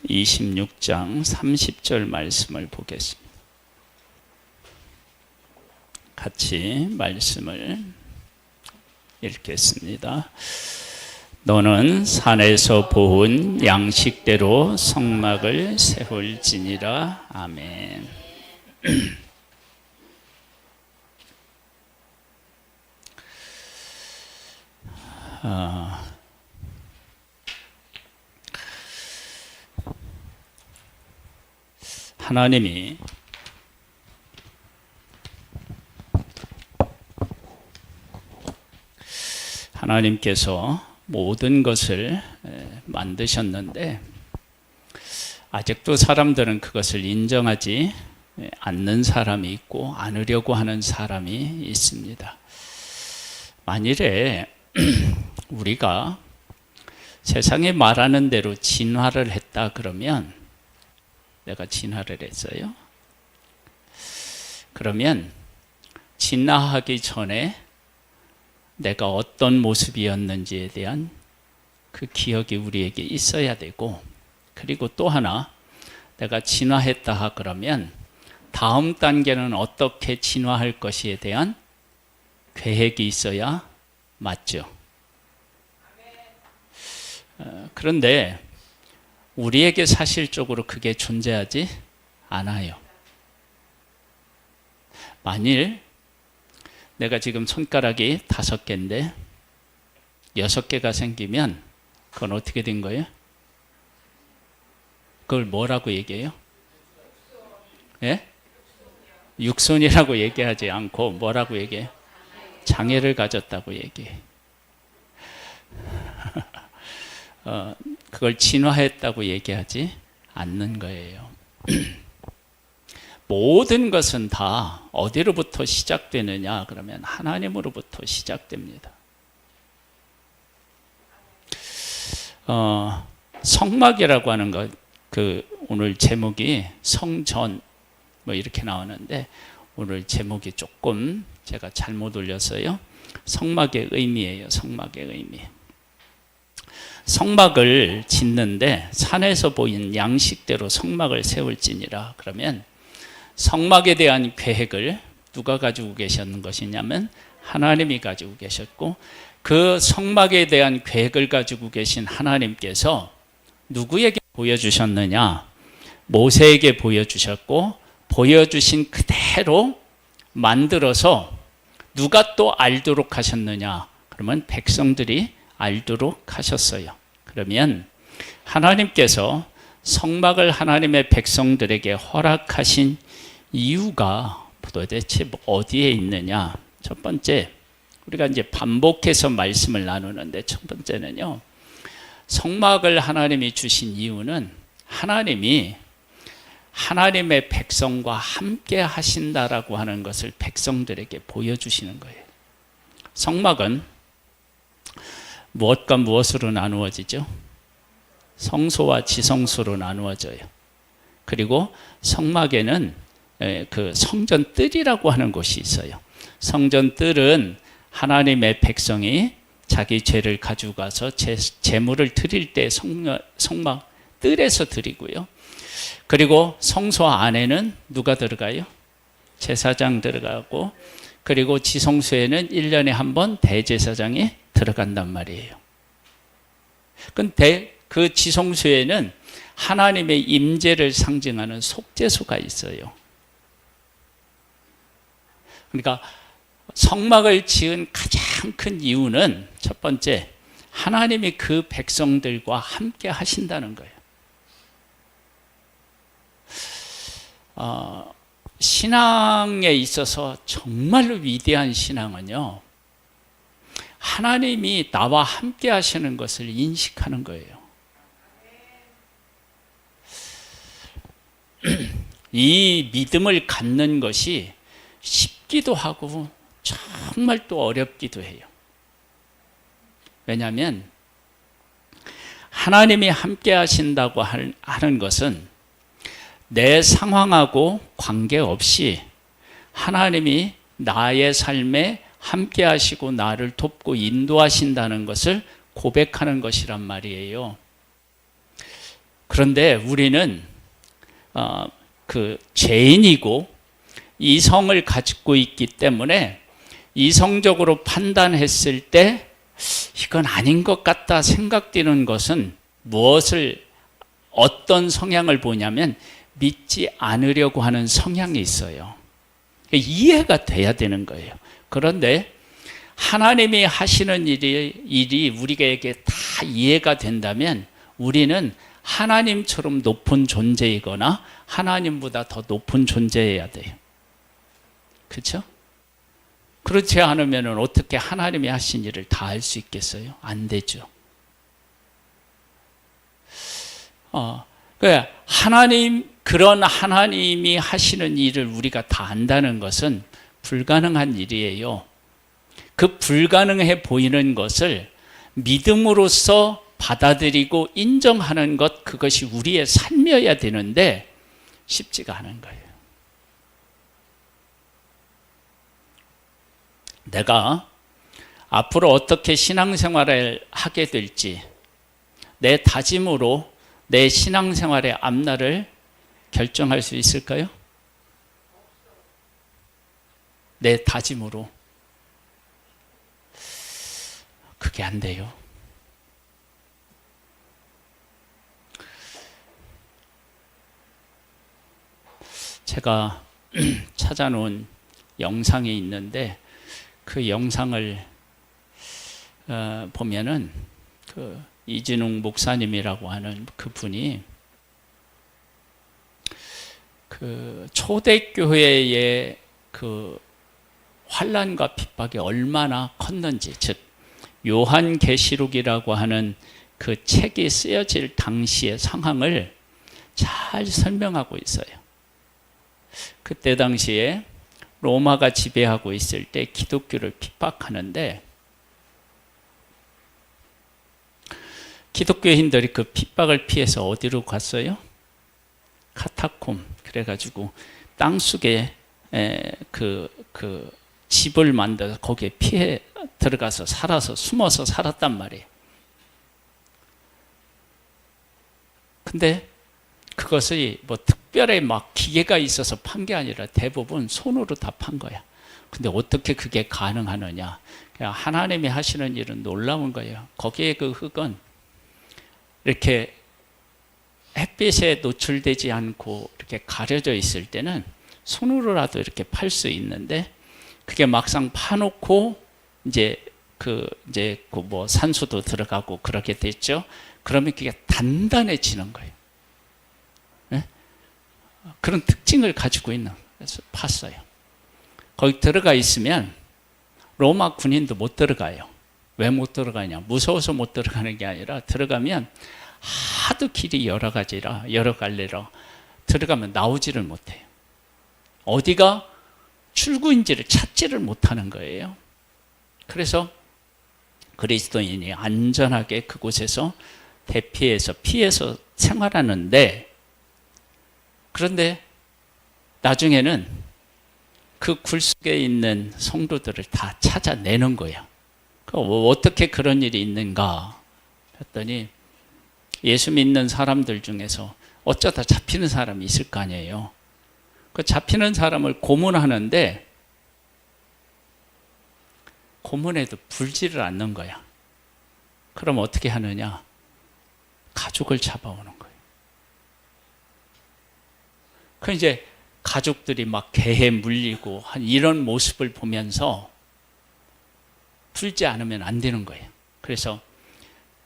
26장 30절 말씀을 보겠습니다. 같이 말씀을 읽겠습니다. 너는 산에서 보은 양식대로 성막을 세울지니라. 아멘. 하나님께서 모든 것을 만드셨는데 아직도 사람들은 그것을 인정하지 않는 사람이 있고 않으려고 하는 사람이 있습니다. 만일에 우리가 세상에 말하는 대로 진화를 했다 그러면, 내가 진화를 했어요? 그러면 진화하기 전에 내가 어떤 모습이었는지에 대한 그 기억이 우리에게 있어야 되고, 그리고 또 하나, 내가 진화했다 그러면 다음 단계는 어떻게 진화할 것에 대한 계획이 있어야 맞죠. 그런데 우리에게 사실적으로 그게 존재하지 않아요. 만일 내가 지금 손가락이 5개인데 6개가 생기면 그건 어떻게 된 거예요? 그걸 뭐라고 얘기해요? 예? 육손이라고 얘기하지 않고 뭐라고 얘기해요? 장애를 가졌다고 얘기해. 그걸 진화했다고 얘기하지 않는 거예요. 모든 것은 다 어디로부터 시작되느냐 그러면 하나님으로부터 시작됩니다. 성막이라고 하는 것, 오늘 제목이 성전 뭐 이렇게 나오는데 오늘 제목이 조금 제가 잘못 올렸어요. 성막의 의미예요. 성막의 의미. 성막을 짓는데 산에서 보인 양식대로 성막을 세울지니라. 그러면 성막에 대한 계획을 누가 가지고 계셨는 것이냐면 하나님이 가지고 계셨고, 그 성막에 대한 계획을 가지고 계신 하나님께서 누구에게 보여주셨느냐? 모세에게 보여주셨고, 보여주신 그대로 만들어서 누가 또 알도록 하셨느냐? 그러면 백성들이 알도록 하셨어요. 그러면 하나님께서 성막을 하나님의 백성들에게 허락하신 이유가 도대체 어디에 있느냐? 첫 번째, 우리가 이제 반복해서 말씀을 나누는데 첫 번째는요, 성막을 하나님이 주신 이유는 하나님이 하나님의 백성과 함께 하신다라고 하는 것을 백성들에게 보여주시는 거예요. 성막은 무엇과 무엇으로 나누어지죠? 성소와 지성소로 나누어져요. 그리고 성막에는 그 성전 뜰이라고 하는 곳이 있어요. 성전 뜰은 하나님의 백성이 자기 죄를 가지고 가서 제물을 드릴 때 성막 뜰에서 드리고요. 그리고 성소 안에는 누가 들어가요? 제사장 들어가고, 그리고 지성소에는 1년에 한 번 대제사장이 들어간단 말이에요. 근데 그 지성소에는 하나님의 임재를 상징하는 속죄소가 있어요. 그러니까 성막을 지은 가장 큰 이유는 첫 번째, 하나님이 그 백성들과 함께 하신다는 거예요. 신앙에 있어서 정말로 위대한 신앙은요, 하나님이 나와 함께 하시는 것을 인식하는 거예요. 이 믿음을 갖는 것이 쉽기도 하고 정말 또 어렵기도 해요. 왜냐하면 하나님이 함께 하신다고 하는 것은 내 상황하고 관계없이 하나님이 나의 삶에 함께 하시고 나를 돕고 인도하신다는 것을 고백하는 것이란 말이에요. 그런데 우리는 그 죄인이고 이성을 가지고 있기 때문에 이성적으로 판단했을 때 이건 아닌 것 같다 생각되는 것은 어떤 성향을 보냐면 믿지 않으려고 하는 성향이 있어요. 이해가 돼야 되는 거예요. 그런데 하나님이 하시는 일이 우리에게 다 이해가 된다면 우리는 하나님처럼 높은 존재이거나 하나님보다 더 높은 존재여야 돼요. 그렇죠? 그렇지 않으면 어떻게 하나님이 하신 일을 다 할 수 있겠어요? 안 되죠. 그런 하나님이 하시는 일을 우리가 다 안다는 것은 불가능한 일이에요. 그 불가능해 보이는 것을 믿음으로써 받아들이고 인정하는 것, 그것이 우리의 삶이어야 되는데 쉽지가 않은 거예요. 내가 앞으로 어떻게 신앙생활을 하게 될지 내 다짐으로 내 신앙생활의 앞날을 결정할 수 있을까요? 내 다짐으로. 그게 안 돼요. 제가 찾아놓은 영상이 있는데 그 영상을 보면은 그 이진웅 목사님이라고 하는 그분이 그 초대교회의 그 환난과 핍박이 얼마나 컸는지, 즉 요한계시록이라고 하는 그 책이 쓰여질 당시의 상황을 잘 설명하고 있어요. 그때 당시에 로마가 지배하고 있을 때 기독교를 핍박하는데 기독교인들이 그 핍박을 피해서 어디로 갔어요? 카타콤. 그래가지고 땅속에 그 집을 만들어서 거기에 피해 들어가서 숨어서 살았단 말이에요. 근데 그것이 뭐 특별히 막 기계가 있어서 판 게 아니라 대부분 손으로 다 판 거야. 근데 어떻게 그게 가능하느냐? 그냥 하나님이 하시는 일은 놀라운 거예요. 거기에 그 흙은 이렇게 햇빛에 노출되지 않고 이렇게 가려져 있을 때는 손으로라도 이렇게 팔 수 있는데 그게 막상 파놓고 이제 뭐 산소도 들어가고 그렇게 됐죠. 그러면 그게 단단해지는 거예요. 네? 그런 특징을 가지고 있는. 그래서 팠어요. 거기 들어가 있으면 로마 군인도 못 들어가요. 왜 못 들어가냐? 무서워서 못 들어가는 게 아니라 들어가면 하도 길이 여러 갈래라 들어가면 나오지를 못해요. 어디가 출구인지를 찾지를 못하는 거예요. 그래서 그리스도인이 안전하게 그곳에서 피해서 생활하는데, 그런데 나중에는 그 굴 속에 있는 성도들을 다 찾아내는 거예요. 어떻게 그런 일이 있는가 했더니 예수 믿는 사람들 중에서 어쩌다 잡히는 사람이 있을 거 아니에요. 그 잡히는 사람을 고문하는데 고문해도 불지를 않는 거야. 그럼 어떻게 하느냐? 가족을 잡아오는 거예요. 그 이제 가족들이 막 개에 물리고 한 이런 모습을 보면서 풀지 않으면 안 되는 거예요. 그래서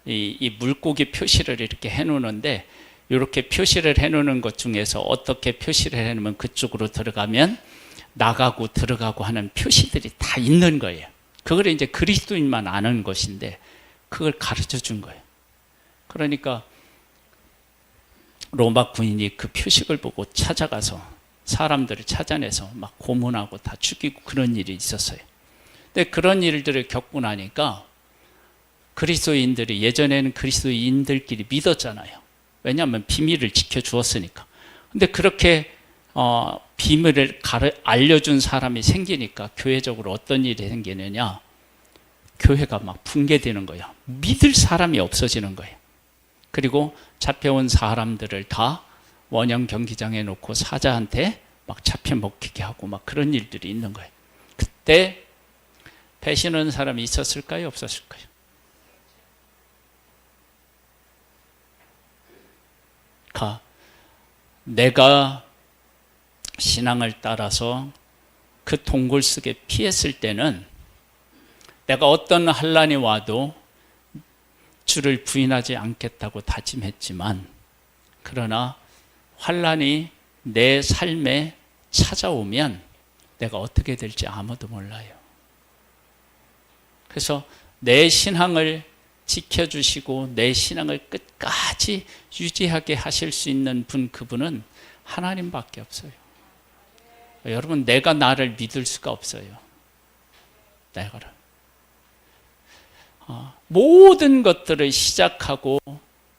이 물고기 표시를 이렇게 해놓는데, 이렇게 표시를 해놓는 것 중에서 어떻게 표시를 해놓으면 그쪽으로 들어가면 나가고 들어가고 하는 표시들이 다 있는 거예요. 그걸 이제 그리스도인만 아는 것인데 그걸 가르쳐 준 거예요. 그러니까 로마 군인이 그 표식을 보고 찾아가서 사람들을 찾아내서 막 고문하고 다 죽이고 그런 일이 있었어요. 근데 그런 일들을 겪고 나니까 그리스도인들이, 예전에는 그리스도인들끼리 믿었잖아요. 왜냐하면 비밀을 지켜주었으니까. 근데 그렇게 비밀을 알려준 사람이 생기니까 교회적으로 어떤 일이 생기느냐? 교회가 막 붕괴되는 거예요. 믿을 사람이 없어지는 거예요. 그리고 잡혀온 사람들을 다 원형 경기장에 놓고 사자한테 막 잡혀 먹히게 하고 막 그런 일들이 있는 거예요. 그때 배신하는 사람이 있었을까요? 없었을까요? 내가 신앙을 따라서 그 동굴 속에 피했을 때는 내가 어떤 환난이 와도 주를 부인하지 않겠다고 다짐했지만, 그러나 환난이 내 삶에 찾아오면 내가 어떻게 될지 아무도 몰라요. 그래서 내 신앙을 지켜주시고 내 신앙을 끝까지 유지하게 하실 수 있는 분, 그분은 하나님밖에 없어요. 여러분, 내가 나를 믿을 수가 없어요. 내가를. 모든 것들을 시작하고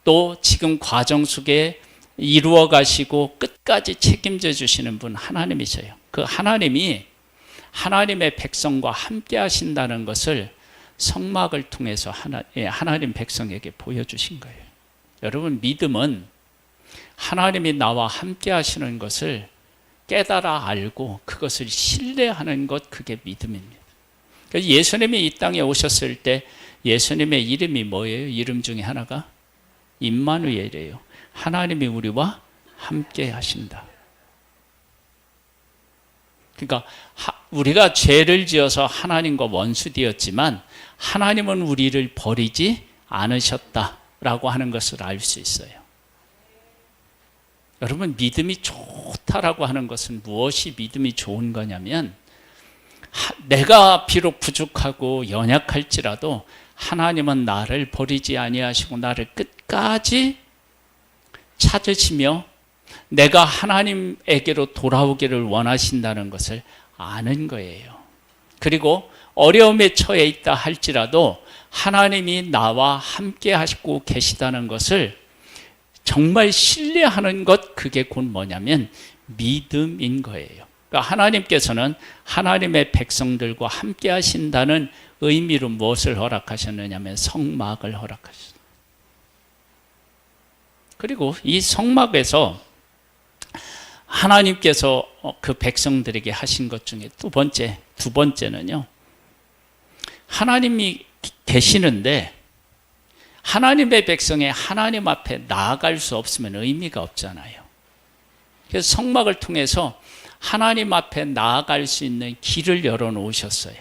또 지금 과정 속에 이루어 가시고 끝까지 책임져 주시는 분 하나님이세요. 그 하나님이 하나님의 백성과 함께 하신다는 것을 성막을 통해서 하나님 백성에게 보여주신 거예요. 여러분, 믿음은 하나님이 나와 함께 하시는 것을 깨달아 알고 그것을 신뢰하는 것, 그게 믿음입니다. 그래서 예수님이 이 땅에 오셨을 때 예수님의 이름이 뭐예요? 이름 중에 하나가 임마누엘이에요. 하나님이 우리와 함께 하신다. 그러니까 우리가 죄를 지어서 하나님과 원수되었지만 하나님은 우리를 버리지 않으셨다라고 하는 것을 알 수 있어요. 여러분, 믿음이 좋다라고 하는 것은 무엇이 믿음이 좋은 거냐면, 내가 비록 부족하고 연약할지라도 하나님은 나를 버리지 아니하시고 나를 끝까지 찾으시며 내가 하나님에게로 돌아오기를 원하신다는 것을 아는 거예요. 그리고 어려움에 처해 있다 할지라도 하나님이 나와 함께 하시고 계시다는 것을 정말 신뢰하는 것, 그게 곧 뭐냐면 믿음인 거예요. 그러니까 하나님께서는 하나님의 백성들과 함께 하신다는 의미로 무엇을 허락하셨느냐면 성막을 허락하셨어요. 그리고 이 성막에서 하나님께서 그 백성들에게 하신 것 중에 두 번째는요, 하나님이 계시는데 하나님의 백성이 하나님 앞에 나아갈 수 없으면 의미가 없잖아요. 그래서 성막을 통해서 하나님 앞에 나아갈 수 있는 길을 열어놓으셨어요.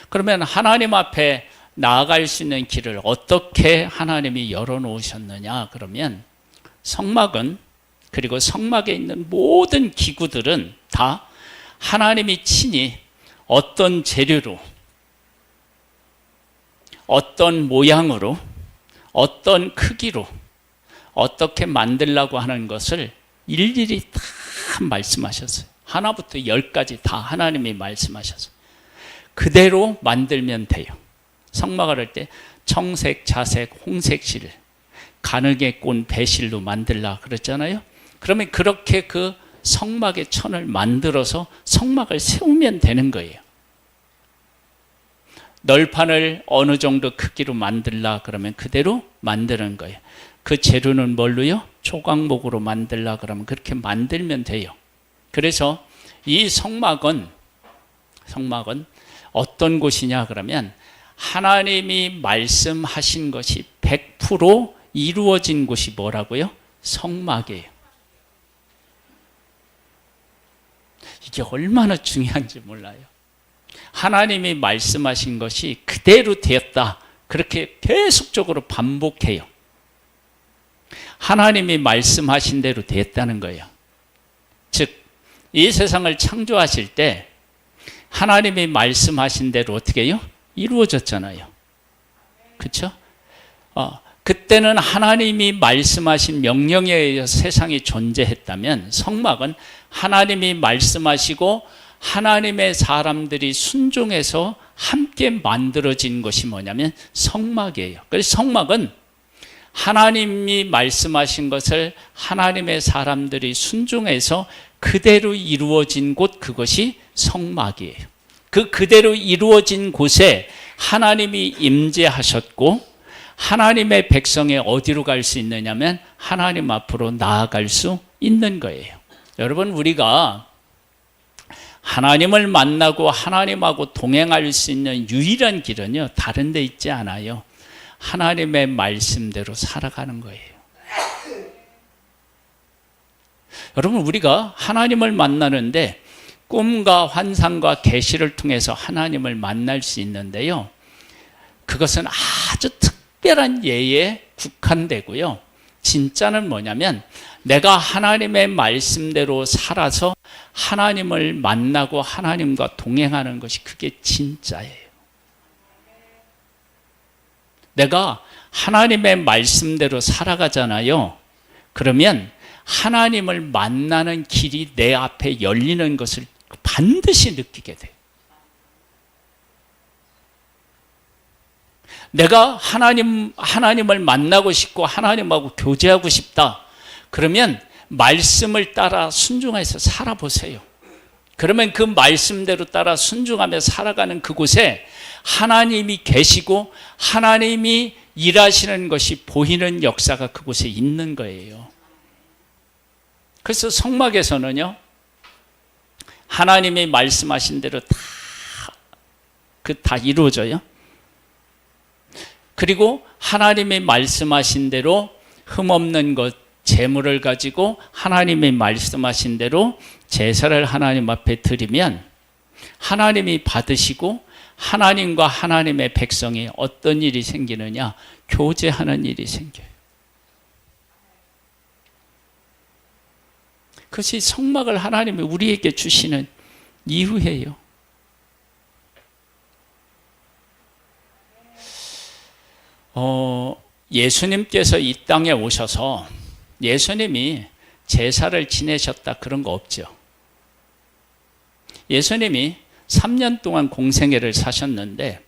그러면 하나님 앞에 나아갈 수 있는 길을 어떻게 하나님이 열어놓으셨느냐? 그러면 성막은, 그리고 성막에 있는 모든 기구들은 다 하나님이 친히 어떤 재료로, 어떤 모양으로, 어떤 크기로 어떻게 만들려고 하는 것을 일일이 다 말씀하셨어요. 하나부터 10까지 다 하나님이 말씀하셨어요. 그대로 만들면 돼요. 성막을 할 때 청색, 자색, 홍색 실, 가느게 꼰 배실로 만들라 그랬잖아요. 그러면 그렇게 그 성막의 천을 만들어서 성막을 세우면 되는 거예요. 널판을 어느 정도 크기로 만들라 그러면 그대로 만드는 거예요. 그 재료는 뭘로요? 조각목으로 만들라 그러면 그렇게 만들면 돼요. 그래서 이 성막은 어떤 곳이냐 그러면 하나님이 말씀하신 것이 100% 이루어진 곳이 뭐라고요? 성막이에요. 이게 얼마나 중요한지 몰라요. 하나님이 말씀하신 것이 그대로 되었다, 그렇게 계속적으로 반복해요. 하나님이 말씀하신 대로 됐다는 거예요. 즉, 이 세상을 창조하실 때 하나님이 말씀하신 대로 어떻게 해요? 이루어졌잖아요. 그렇죠? 그때는 하나님이 말씀하신 명령에 의해서 세상이 존재했다면, 성막은 하나님이 말씀하시고 하나님의 사람들이 순종해서 함께 만들어진 것이 뭐냐면 성막이에요. 그래서 성막은 하나님이 말씀하신 것을 하나님의 사람들이 순종해서 그대로 이루어진 곳, 그것이 성막이에요. 그대로 이루어진 곳에 하나님이 임재하셨고 하나님의 백성이 어디로 갈 수 있느냐면 하나님 앞으로 나아갈 수 있는 거예요. 여러분, 우리가 하나님을 만나고 하나님하고 동행할 수 있는 유일한 길은요, 다른 데 있지 않아요. 하나님의 말씀대로 살아가는 거예요. 여러분, 우리가 하나님을 만나는데 꿈과 환상과 계시를 통해서 하나님을 만날 수 있는데요, 그것은 아주 특별한 예에 국한되고요, 진짜는 뭐냐면 내가 하나님의 말씀대로 살아서 하나님을 만나고 하나님과 동행하는 것이 그게 진짜예요. 내가 하나님의 말씀대로 살아가잖아요. 그러면 하나님을 만나는 길이 내 앞에 열리는 것을 반드시 느끼게 돼요. 내가 하나님을 만나고 싶고 하나님하고 교제하고 싶다. 그러면 말씀을 따라 순종해서 살아보세요. 그러면 그 말씀대로 따라 순종하며 살아가는 그곳에 하나님이 계시고 하나님이 일하시는 것이 보이는 역사가 그곳에 있는 거예요. 그래서 성막에서는요, 하나님이 말씀하신 대로 다 이루어져요. 그리고 하나님이 말씀하신 대로 흠없는 것, 제물을 가지고 하나님이 말씀하신 대로 제사를 하나님 앞에 드리면 하나님이 받으시고 하나님과 하나님의 백성이 어떤 일이 생기느냐? 교제하는 일이 생겨요. 그것이 성막을 하나님이 우리에게 주시는 이유예요. 예수님께서 이 땅에 오셔서 예수님이 제사를 지내셨다 그런 거 없죠. 예수님이 3년 동안 공생애를 사셨는데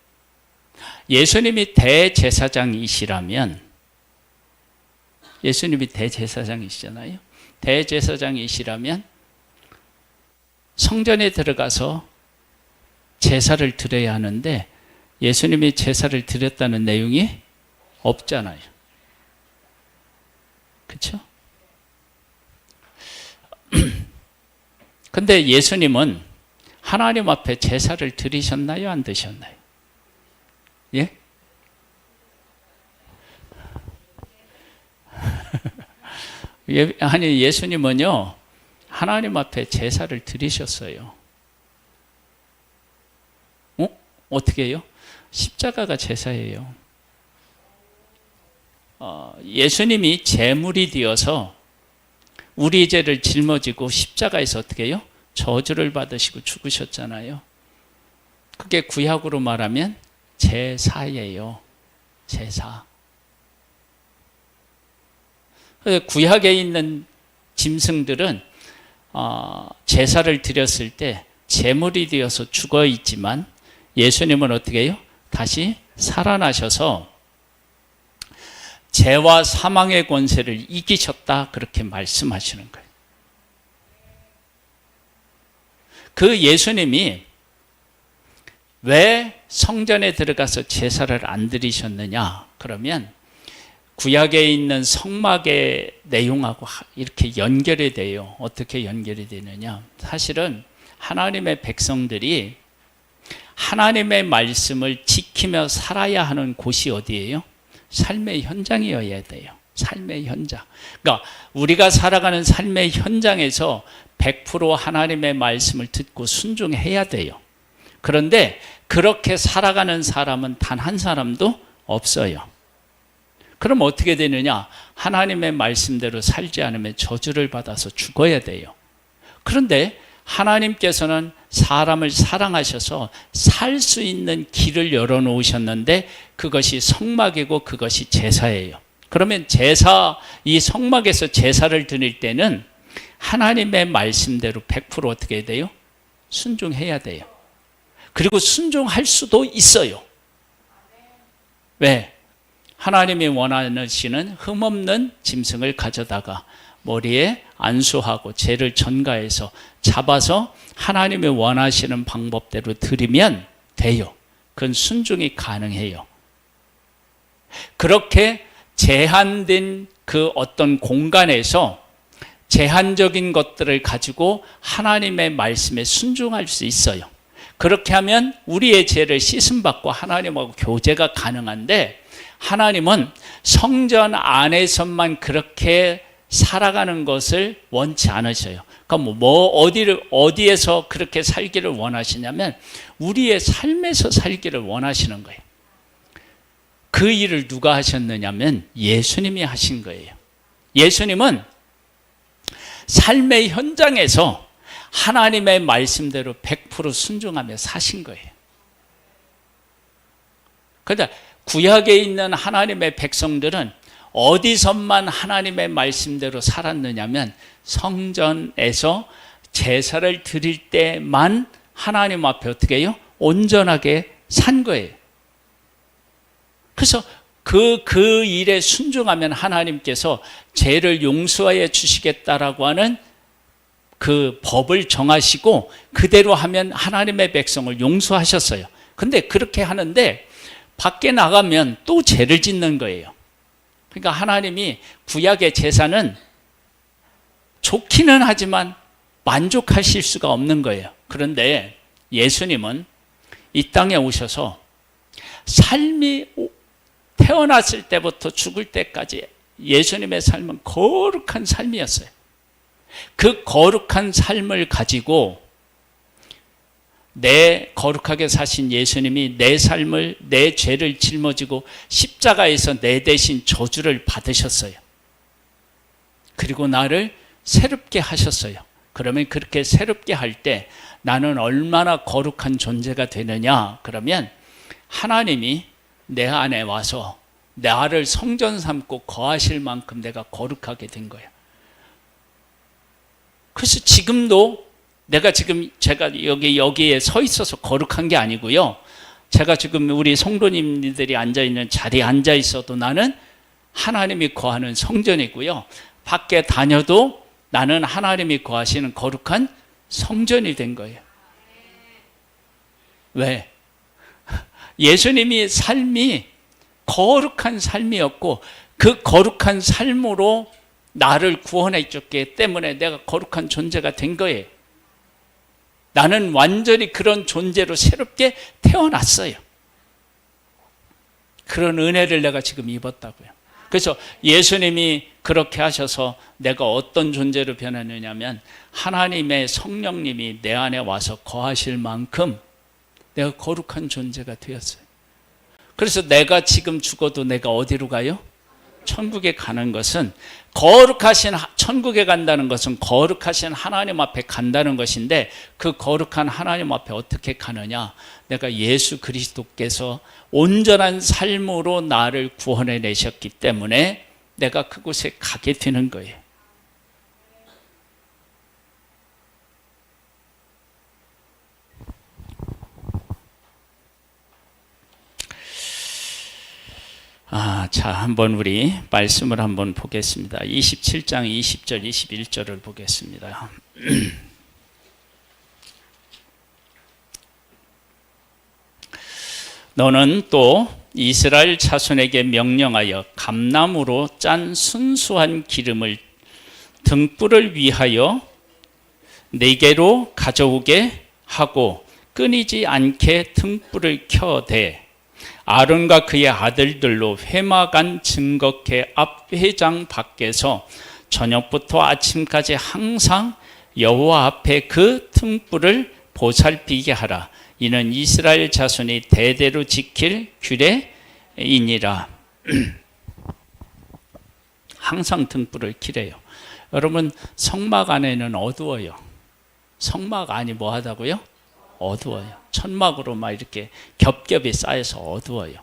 예수님이 대제사장이시라면, 예수님이 대제사장이시잖아요. 대제사장이시라면 성전에 들어가서 제사를 드려야 하는데 예수님이 제사를 드렸다는 내용이 없잖아요. 그렇죠? 근데 예수님은 하나님 앞에 제사를 드리셨나요? 안 드셨나요? 예? 아니, 예수님은요, 하나님 앞에 제사를 드리셨어요. 어떻게 해요? 십자가가 제사예요. 예수님이 제물이 되어서 우리 죄를 짊어지고 십자가에서 어떻게 해요? 저주를 받으시고 죽으셨잖아요. 그게 구약으로 말하면 제사예요. 제사. 구약에 있는 짐승들은 제사를 드렸을 때 제물이 되어서 죽어 있지만 예수님은 어떻게 해요? 다시 살아나셔서 죄와 사망의 권세를 이기셨다, 그렇게 말씀하시는 거예요. 그 예수님이 왜 성전에 들어가서 제사를 안 드리셨느냐? 그러면 구약에 있는 성막의 내용하고 이렇게 연결이 돼요. 어떻게 연결이 되느냐? 사실은 하나님의 백성들이 하나님의 말씀을 지키며 살아야 하는 곳이 어디예요? 삶의 현장이어야 돼요. 삶의 현장. 그러니까 우리가 살아가는 삶의 현장에서 100% 하나님의 말씀을 듣고 순종해야 돼요. 그런데 그렇게 살아가는 사람은 단 한 사람도 없어요. 그럼 어떻게 되느냐? 하나님의 말씀대로 살지 않으면 저주를 받아서 죽어야 돼요. 그런데 하나님께서는 사람을 사랑하셔서 살 수 있는 길을 열어놓으셨는데 그것이 성막이고 그것이 제사예요. 그러면 이 성막에서 제사를 드릴 때는 하나님의 말씀대로 100% 어떻게 해야 돼요? 순종해야 돼요. 그리고 순종할 수도 있어요. 왜? 하나님이 원하시는 흠없는 짐승을 가져다가 머리에 안수하고 죄를 전가해서 잡아서 하나님이 원하시는 방법대로 드리면 돼요. 그건 순종이 가능해요. 그렇게 제한된 그 어떤 공간에서 제한적인 것들을 가지고 하나님의 말씀에 순종할 수 있어요. 그렇게 하면 우리의 죄를 씻음받고 하나님하고 교제가 가능한데, 하나님은 성전 안에서만 그렇게 살아가는 것을 원치 않으셔요. 그러니까 어디에서 그렇게 살기를 원하시냐면 우리의 삶에서 살기를 원하시는 거예요. 그 일을 누가 하셨느냐면 예수님이 하신 거예요. 예수님은 삶의 현장에서 하나님의 말씀대로 100% 순종하며 사신 거예요. 그런데 구약에 있는 하나님의 백성들은 어디서만 하나님의 말씀대로 살았느냐면 성전에서 제사를 드릴 때만 하나님 앞에 어떻게 해요? 온전하게 산 거예요. 그래서 그 일에 순종하면 하나님께서 죄를 용서하여 주시겠다라고 하는 그 법을 정하시고 그대로 하면 하나님의 백성을 용서하셨어요. 근데 그렇게 하는데 밖에 나가면 또 죄를 짓는 거예요. 그러니까 하나님이 구약의 제사는 좋기는 하지만 만족하실 수가 없는 거예요. 그런데 예수님은 이 땅에 오셔서 삶이 태어났을 때부터 죽을 때까지 예수님의 삶은 거룩한 삶이었어요. 그 거룩한 삶을 가지고 내 거룩하게 사신 예수님이 내 삶을, 내 죄를 짊어지고 십자가에서 내 대신 저주를 받으셨어요. 그리고 나를 새롭게 하셨어요. 그러면 그렇게 새롭게 할 때 나는 얼마나 거룩한 존재가 되느냐? 그러면 하나님이 내 안에 와서 나를 성전 삼고 거하실 만큼 내가 거룩하게 된 거예요. 그래서 지금도 제가 여기에 서 있어서 거룩한 게 아니고요. 제가 지금 우리 성도님들이 앉아있는 자리에 앉아 있어도 나는 하나님이 거하는 성전이고요. 밖에 다녀도 나는 하나님이 거하시는 거룩한 성전이 된 거예요. 왜? 예수님이 삶이 거룩한 삶이었고 그 거룩한 삶으로 나를 구원해 줬기 때문에 내가 거룩한 존재가 된 거예요. 나는 완전히 그런 존재로 새롭게 태어났어요. 그런 은혜를 내가 지금 입었다고요. 그래서 예수님이 그렇게 하셔서 내가 어떤 존재로 변했느냐면 하나님의 성령님이 내 안에 와서 거하실 만큼 내가 거룩한 존재가 되었어요. 그래서 내가 지금 죽어도 내가 어디로 가요? 천국에 가는 것은 천국에 간다는 것은 거룩하신 하나님 앞에 간다는 것인데 그 거룩한 하나님 앞에 어떻게 가느냐? 내가 예수 그리스도께서 온전한 삶으로 나를 구원해 내셨기 때문에 내가 그곳에 가게 되는 거예요. 자, 한번 우리 말씀을 한번 보겠습니다. 27장 20절, 21절을 보겠습니다. 너는 또 이스라엘 자손에게 명령하여 감나무로 짠 순수한 기름을 등불을 위하여 네게로 가져오게 하고 끊이지 않게 등불을 켜대 아론과 그의 아들들로 회막안 증거궤 앞 회장 밖에서 저녁부터 아침까지 항상 여호와 앞에 그 등불을 보살피게 하라. 이는 이스라엘 자손이 대대로 지킬 규례이니라. 항상 등불을 켜래요. 여러분, 성막 안에는 어두워요. 성막 안이 뭐 하다고요? 어두워요. 천막으로 막 이렇게 겹겹이 쌓여서 어두워요.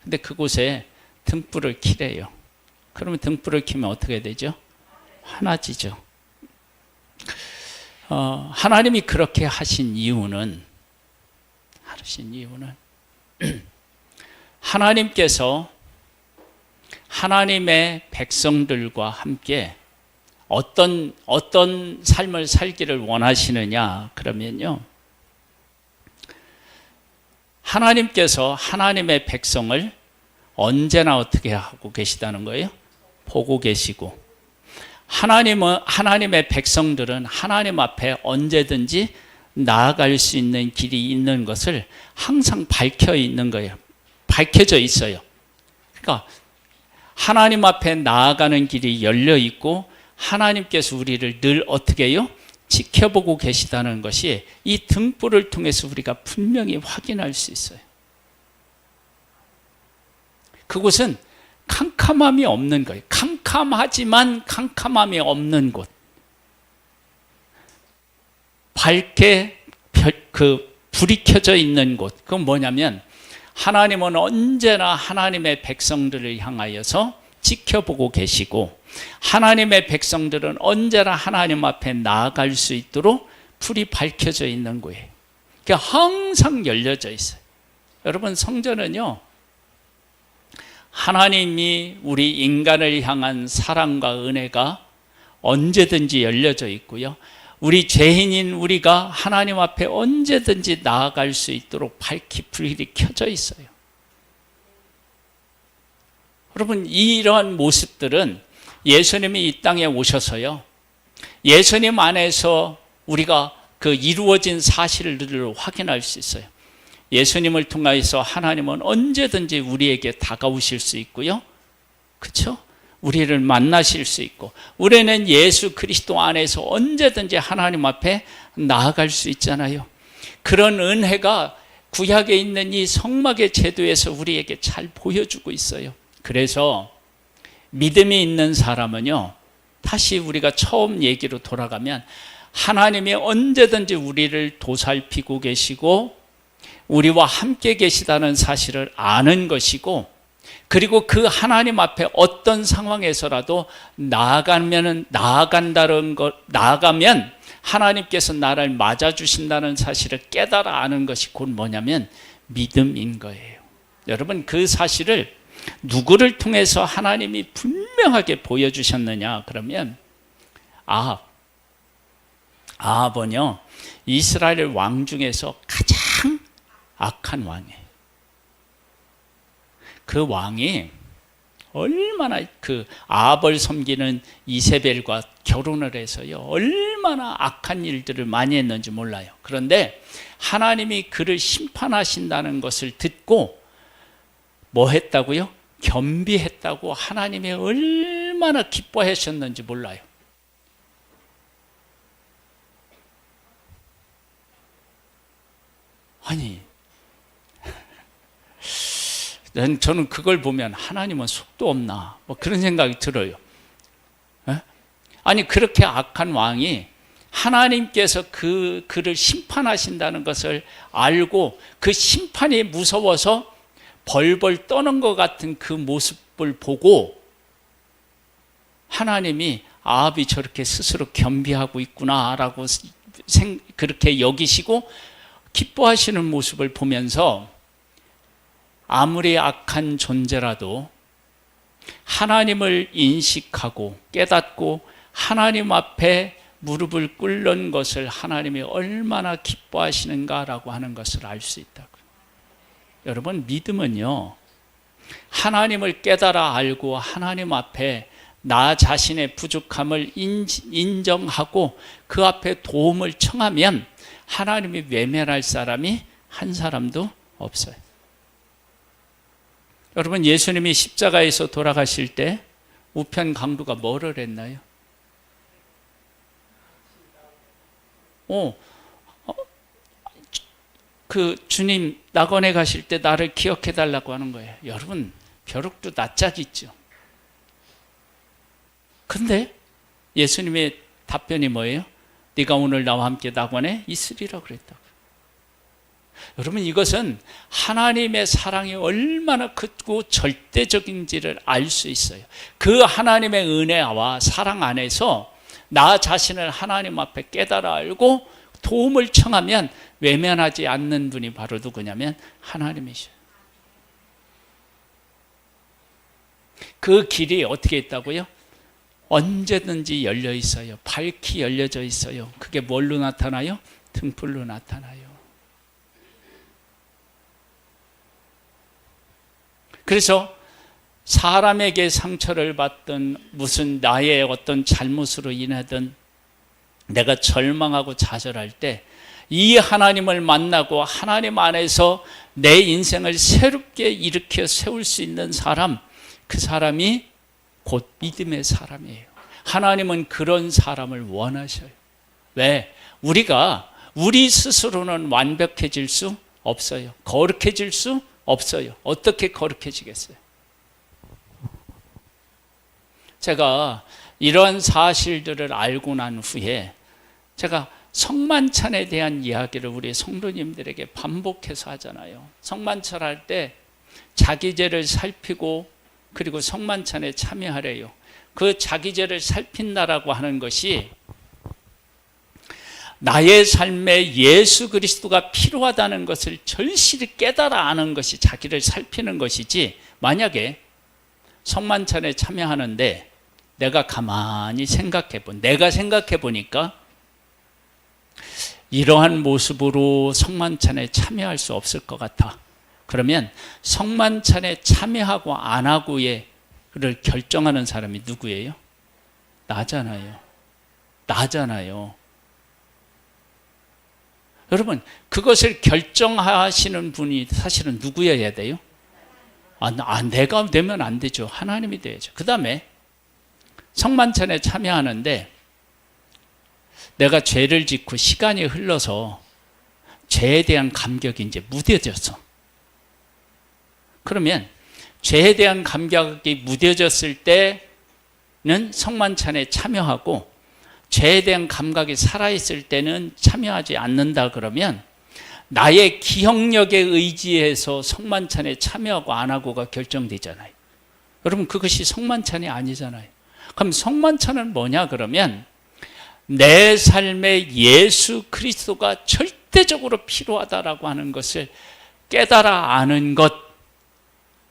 근데 그곳에 등불을 켜래요. 그러면 등불을 켜면 어떻게 되죠? 환해지죠. 하나님이 그렇게 하신 이유는 하나님께서 하나님의 백성들과 함께 어떤 삶을 살기를 원하시느냐 그러면요, 하나님께서 하나님의 백성을 언제나 어떻게 하고 계시다는 거예요? 보고 계시고. 하나님의 백성들은 하나님 앞에 언제든지 나아갈 수 있는 길이 있는 것을 항상 밝혀 있는 거예요. 밝혀져 있어요. 그러니까 하나님 앞에 나아가는 길이 열려 있고 하나님께서 우리를 늘 어떻게 해요? 지켜보고 계시다는 것이 이 등불을 통해서 우리가 분명히 확인할 수 있어요. 그곳은 캄캄함이 없는 거예요. 캄캄하지만 캄캄함이 없는 곳. 밝게 불이 켜져 있는 곳. 그건 뭐냐면 하나님은 언제나 하나님의 백성들을 향하여서 지켜보고 계시고 하나님의 백성들은 언제나 하나님 앞에 나아갈 수 있도록 불이 밝혀져 있는 거예요. 그러니까 항상 열려져 있어요. 여러분, 성전은요, 하나님이 우리 인간을 향한 사랑과 은혜가 언제든지 열려져 있고요, 우리 죄인인 우리가 하나님 앞에 언제든지 나아갈 수 있도록 밝히 불이 켜져 있어요. 여러분, 이러한 모습들은 예수님이 이 땅에 오셔서요, 예수님 안에서 우리가 그 이루어진 사실들을 확인할 수 있어요. 예수님을 통하여서 하나님은 언제든지 우리에게 다가오실 수 있고요, 그렇죠? 우리를 만나실 수 있고, 우리는 예수 그리스도 안에서 언제든지 하나님 앞에 나아갈 수 있잖아요. 그런 은혜가 구약에 있는 이 성막의 제도에서 우리에게 잘 보여주고 있어요. 그래서 믿음이 있는 사람은요, 다시 우리가 처음 얘기로 돌아가면 하나님이 언제든지 우리를 도살피고 계시고 우리와 함께 계시다는 사실을 아는 것이고, 그리고 그 하나님 앞에 어떤 상황에서라도 나아가면 하나님께서 나를 맞아주신다는 사실을 깨달아 아는 것이 곧 뭐냐면 믿음인 거예요. 여러분, 그 사실을 누구를 통해서 하나님이 분명하게 보여주셨느냐 그러면 아합은요, 이스라엘 왕 중에서 가장 악한 왕이에요. 그 왕이 얼마나 그 아합을 섬기는 이세벨과 결혼을 해서요, 얼마나 악한 일들을 많이 했는지 몰라요. 그런데 하나님이 그를 심판하신다는 것을 듣고 뭐 했다고요? 겸비했다고 하나님이 얼마나 기뻐하셨는지 몰라요. 아니, 저는 그걸 보면 하나님은 속도 없나 뭐 그런 생각이 들어요. 에? 아니, 그렇게 악한 왕이 하나님께서 그를 심판하신다는 것을 알고 그 심판이 무서워서 벌벌 떠는 것 같은 그 모습을 보고 하나님이 아합이 저렇게 스스로 겸비하고 있구나라고 그렇게 여기시고 기뻐하시는 모습을 보면서 아무리 악한 존재라도 하나님을 인식하고 깨닫고 하나님 앞에 무릎을 꿇는 것을 하나님이 얼마나 기뻐하시는가라고 하는 것을 알 수 있다고요. 여러분, 믿음은요, 하나님을 깨달아 알고 하나님 앞에 나 자신의 부족함을 인정하고 그 앞에 도움을 청하면 하나님이 외면할 사람이 한 사람도 없어요. 여러분, 예수님이 십자가에서 돌아가실 때 우편 강도가 뭐를 했나요? 그 주님 낙원에 가실 때 나를 기억해 달라고 하는 거예요. 여러분, 벼룩도 낯짝이 있죠. 근데 예수님의 답변이 뭐예요? 네가 오늘 나와 함께 낙원에 있으리라 그랬다고. 여러분, 이것은 하나님의 사랑이 얼마나 크고 절대적인지를 알 수 있어요. 그 하나님의 은혜와 사랑 안에서 나 자신을 하나님 앞에 깨달아 알고 도움을 청하면 외면하지 않는 분이 바로 누구냐면 하나님이셔요. 그 길이 어떻게 있다고요? 언제든지 열려 있어요. 밝히 열려져 있어요. 그게 뭘로 나타나요? 등불로 나타나요. 그래서 사람에게 상처를 받든 무슨 나의 어떤 잘못으로 인하든 내가 절망하고 좌절할 때 이 하나님을 만나고 하나님 안에서 내 인생을 새롭게 일으켜 세울 수 있는 사람, 그 사람이 곧 믿음의 사람이에요. 하나님은 그런 사람을 원하셔요. 왜? 우리가 우리 스스로는 완벽해질 수 없어요. 거룩해질 수 없어요. 어떻게 거룩해지겠어요? 제가 이러한 사실들을 알고 난 후에 제가 성만찬에 대한 이야기를 우리 성도님들에게 반복해서 하잖아요. 성만찬 할 때 자기 죄를 살피고 그리고 성만찬에 참여하래요. 그 자기 죄를 살핀다라고 하는 것이 나의 삶에 예수 그리스도가 필요하다는 것을 절실히 깨달아 아는 것이 자기를 살피는 것이지, 만약에 성만찬에 참여하는데 내가 가만히 내가 생각해 보니까 이러한 모습으로 성만찬에 참여할 수 없을 것 같아. 그러면 성만찬에 참여하고 안 하고를 결정하는 사람이 누구예요? 나잖아요. 여러분, 그것을 결정하시는 분이 사실은 누구여야 돼요? 내가 되면 안 되죠. 하나님이 돼야죠. 그 다음에 성만찬에 참여하는데 내가 죄를 짓고 시간이 흘러서 죄에 대한 감격이 이제 무뎌졌어. 그러면 죄에 대한 감격이 무뎌졌을 때는 성만찬에 참여하고, 죄에 대한 감각이 살아있을 때는 참여하지 않는다 그러면 나의 기억력에 의지해서 성만찬에 참여하고 안 하고가 결정되잖아요. 여러분, 그것이 성만찬이 아니잖아요. 그럼 성만찬은 뭐냐 그러면 내 삶에 예수 그리스도가 절대적으로 필요하다라고 하는 것을 깨달아 아는 것,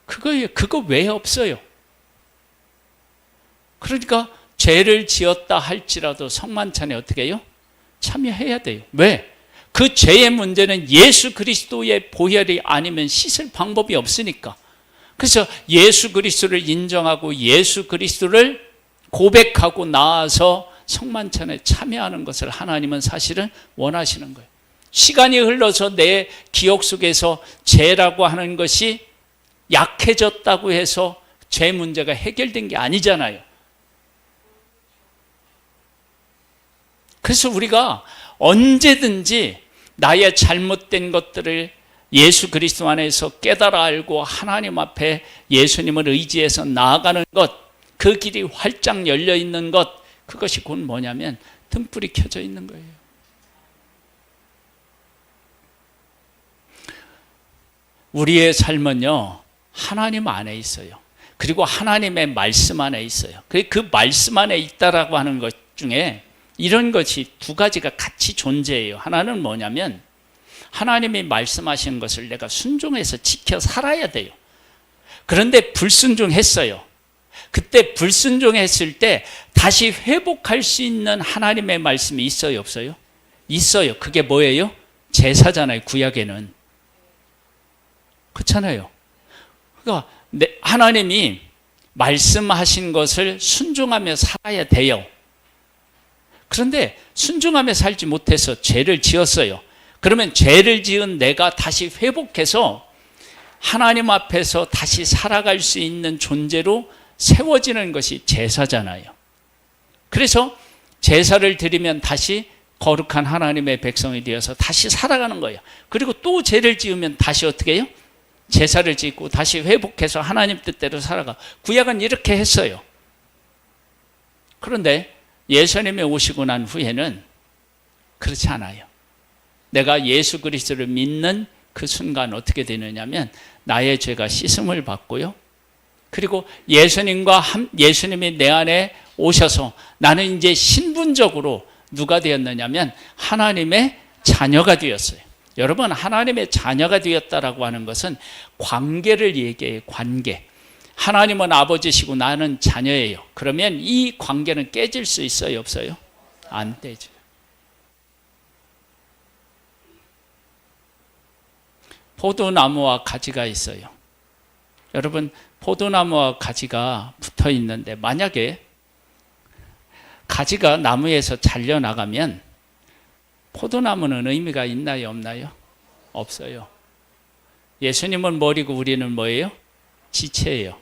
그거예요. 그거 외에 없어요. 그러니까 죄를 지었다 할지라도 성만찬에 어떻게 해요? 참여해야 돼요. 왜? 그 죄의 문제는 예수 그리스도의 보혈이 아니면 씻을 방법이 없으니까. 그래서 예수 그리스도를 인정하고 예수 그리스도를 고백하고 나아서 성만찬에 참여하는 것을 하나님은 사실은 원하시는 거예요. 시간이 흘러서 내 기억 속에서 죄라고 하는 것이 약해졌다고 해서 죄 문제가 해결된 게 아니잖아요. 그래서 우리가 언제든지 나의 잘못된 것들을 예수 그리스도 안에서 깨달아 알고 하나님 앞에 예수님을 의지해서 나아가는 것, 그 길이 활짝 열려 있는 것, 그것이 곧 뭐냐면 등불이 켜져 있는 거예요. 우리의 삶은요, 하나님 안에 있어요. 그리고 하나님의 말씀 안에 있어요. 그 말씀 안에 있다라고 하는 것 중에 이런 것이 두 가지가 같이 존재해요. 하나는 뭐냐면 하나님이 말씀하시는 것을 내가 순종해서 지켜 살아야 돼요. 그런데 불순종했어요. 그때 불순종했을 때 다시 회복할 수 있는 하나님의 말씀이 있어요, 없어요? 있어요. 그게 뭐예요? 제사잖아요, 구약에는. 그렇잖아요. 그러니까 하나님이 말씀하신 것을 순종하며 살아야 돼요. 그런데 순종하며 살지 못해서 죄를 지었어요. 그러면 죄를 지은 내가 다시 회복해서 하나님 앞에서 다시 살아갈 수 있는 존재로 세워지는 것이 제사잖아요. 그래서 제사를 드리면 다시 거룩한 하나님의 백성이 되어서 다시 살아가는 거예요. 그리고 또 죄를 지으면 다시 어떻게 해요? 제사를 짓고 다시 회복해서 하나님 뜻대로 살아가. 구약은 이렇게 했어요. 그런데 예수님이 오시고 난 후에는 그렇지 않아요. 내가 예수 그리스도를 믿는 그 순간 어떻게 되느냐면 나의 죄가 씻음을 받고요. 그리고 예수님이 내 안에 오셔서 나는 이제 신분적으로 누가 되었느냐면 하나님의 자녀가 되었어요. 여러분, 하나님의 자녀가 되었다라고 하는 것은 관계를 얘기해요. 관계. 하나님은 아버지시고 나는 자녀예요. 그러면 이 관계는 깨질 수 있어요, 없어요? 안 깨져요. 포도나무와 가지가 있어요. 여러분, 포도나무와 가지가 붙어 있는데 만약에 가지가 나무에서 잘려나가면 포도나무는 의미가 있나요, 없나요? 없어요. 예수님은 머리고 우리는 뭐예요? 지체예요.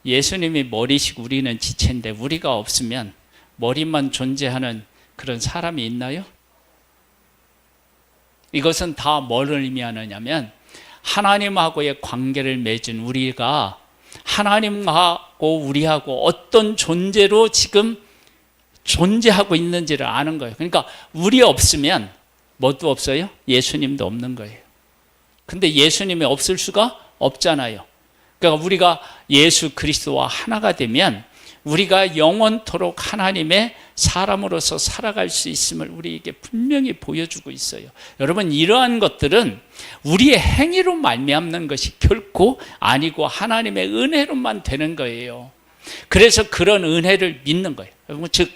예수님이 머리시고 우리는 지체인데 우리가 없으면 머리만 존재하는 그런 사람이 있나요? 이것은 다 뭘 의미하느냐면 하나님하고의 관계를 맺은 우리가 하나님하고 우리하고 어떤 존재로 지금 존재하고 있는지를 아는 거예요. 그러니까 우리 없으면 뭐도 없어요? 예수님도 없는 거예요. 근데 예수님이 없을 수가 없잖아요. 그러니까 우리가 예수 그리스도와 하나가 되면 우리가 영원토록 하나님의 사람으로서 살아갈 수 있음을 우리에게 분명히 보여주고 있어요. 여러분, 이러한 것들은 우리의 행위로 말미암는 것이 결코 아니고 하나님의 은혜로만 되는 거예요. 그래서 그런 은혜를 믿는 거예요. 즉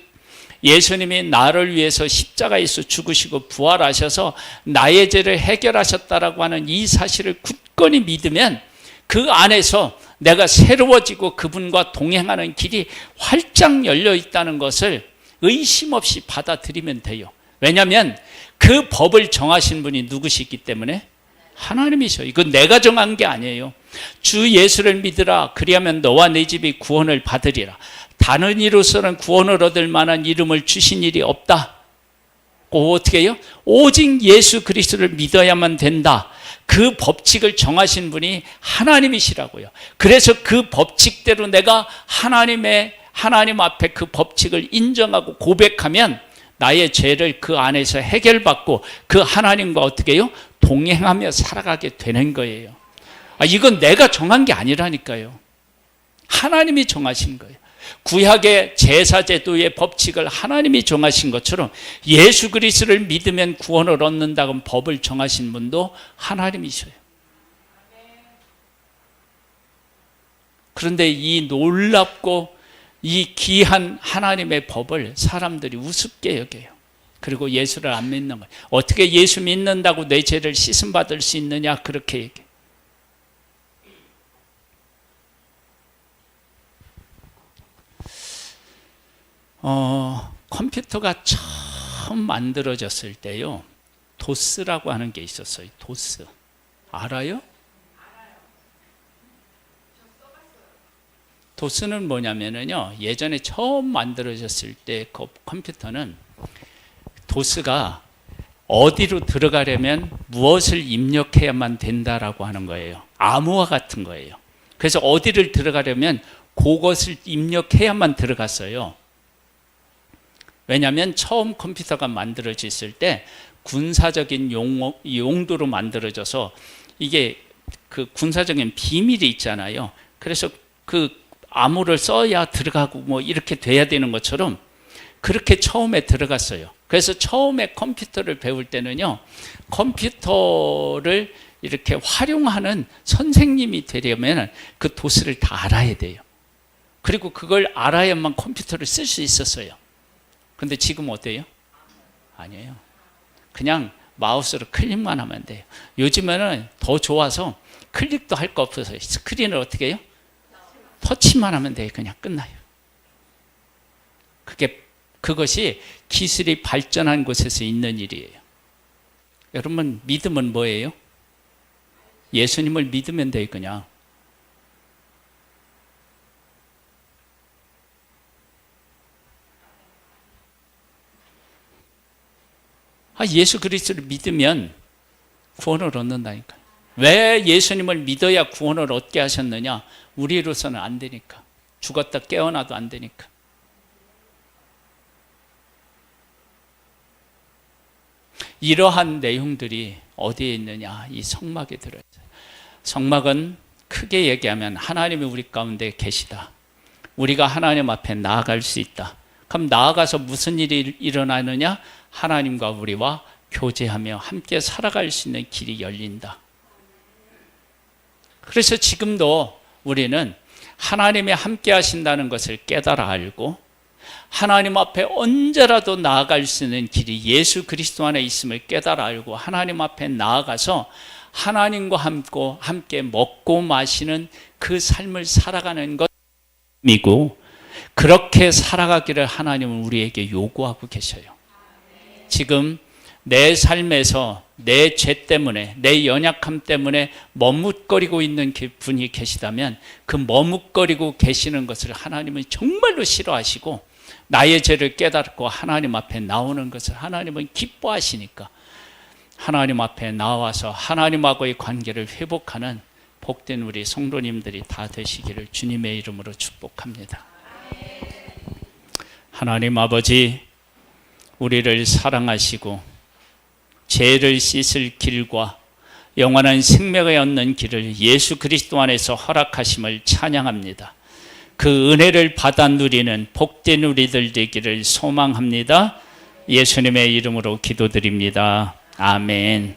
예수님이 나를 위해서 십자가에서 죽으시고 부활하셔서 나의 죄를 해결하셨다라고 하는 이 사실을 굳건히 믿으면 그 안에서 내가 새로워지고 그분과 동행하는 길이 활짝 열려 있다는 것을 의심 없이 받아들이면 돼요. 왜냐하면 그 법을 정하신 분이 누구시기 때문에 하나님이셔요. 이건 내가 정한 게 아니에요. 주 예수를 믿으라. 그리하면 너와 내 집이 구원을 받으리라. 다른 이로서는 구원을 얻을 만한 이름을 주신 일이 없다. 어떻게 해요? 오직 예수 그리스도를 믿어야만 된다. 그 법칙을 정하신 분이 하나님이시라고요. 그래서 그 법칙대로 내가 하나님 앞에 그 법칙을 인정하고 고백하면 나의 죄를 그 안에서 해결받고 그 하나님과 어떻게 해요? 동행하며 살아가게 되는 거예요. 이건 내가 정한 게 아니라니까요. 하나님이 정하신 거예요. 구약의 제사제도의 법칙을 하나님이 정하신 것처럼 예수 그리스도를 믿으면 구원을 얻는다고 법을 정하신 분도 하나님이셔요. 그런데 이 놀랍고 이 귀한 하나님의 법을 사람들이 우습게 여겨요. 그리고 예수를 안 믿는 거예요. 어떻게 예수 믿는다고 내 죄를 씻음받을 수 있느냐, 그렇게 얘기해요. 컴퓨터가 처음 만들어졌을 때요, 도스라고 하는 게 있었어요. 도스 알아요? 도스는 뭐냐면요, 예전에 처음 만들어졌을 때 그 컴퓨터는 도스가 어디로 들어가려면 무엇을 입력해야만 된다라고 하는 거예요. 암호화 같은 거예요. 그래서 어디를 들어가려면 그것을 입력해야만 들어갔어요. 왜냐하면 처음 컴퓨터가 만들어졌을 때 군사적인 용도로 만들어져서 이게 그 군사적인 비밀이 있잖아요. 그래서 그 암호를 써야 들어가고 뭐 이렇게 돼야 되는 것처럼 그렇게 처음에 들어갔어요. 그래서 처음에 컴퓨터를 배울 때는요, 컴퓨터를 이렇게 활용하는 선생님이 되려면 그 도스를 다 알아야 돼요. 그리고 그걸 알아야만 컴퓨터를 쓸 수 있었어요. 근데 지금 어때요? 아니에요. 그냥 마우스로 클릭만 하면 돼요. 요즘에는 더 좋아서 클릭도 할 거 없어서 스크린을 어떻게 해요? 터치만 하면 돼요. 그냥 끝나요. 그것이 기술이 발전한 곳에서 있는 일이에요. 여러분, 믿음은 뭐예요? 예수님을 믿으면 돼요. 그냥. 예수 그리스도를 믿으면 구원을 얻는다니까요. 왜 예수님을 믿어야 구원을 얻게 하셨느냐? 우리로서는 안 되니까. 죽었다 깨어나도 안 되니까. 이러한 내용들이 어디에 있느냐? 이 성막에 들어있어요. 성막은 크게 얘기하면 하나님이 우리 가운데 계시다. 우리가 하나님 앞에 나아갈 수 있다. 그럼 나아가서 무슨 일이 일어나느냐? 하나님과 우리와 교제하며 함께 살아갈 수 있는 길이 열린다. 그래서 지금도 우리는 하나님이 함께 하신다는 것을 깨달아 알고 하나님 앞에 언제라도 나아갈 수 있는 길이 예수 그리스도 안에 있음을 깨달아 알고 하나님 앞에 나아가서 하나님과 함께 먹고 마시는 그 삶을 살아가는 것이고, 그렇게 살아가기를 하나님은 우리에게 요구하고 계셔요. 지금 내 삶에서 내 죄 때문에, 내 연약함 때문에 머뭇거리고 있는 분이 계시다면 그 머뭇거리고 계시는 것을 하나님은 정말로 싫어하시고, 나의 죄를 깨닫고 하나님 앞에 나오는 것을 하나님은 기뻐하시니까 하나님 앞에 나와서 하나님하고의 관계를 회복하는 복된 우리 성도님들이 다 되시기를 주님의 이름으로 축복합니다. 하나님 아버지, 우리를 사랑하시고 죄를 씻을 길과 영원한 생명을 얻는 길을 예수 그리스도 안에서 허락하심을 찬양합니다. 그 은혜를 받아 누리는 복된 우리들 되기를 소망합니다. 예수님의 이름으로 기도드립니다. 아멘.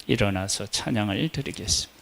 일어나서 찬양을 드리겠습니다.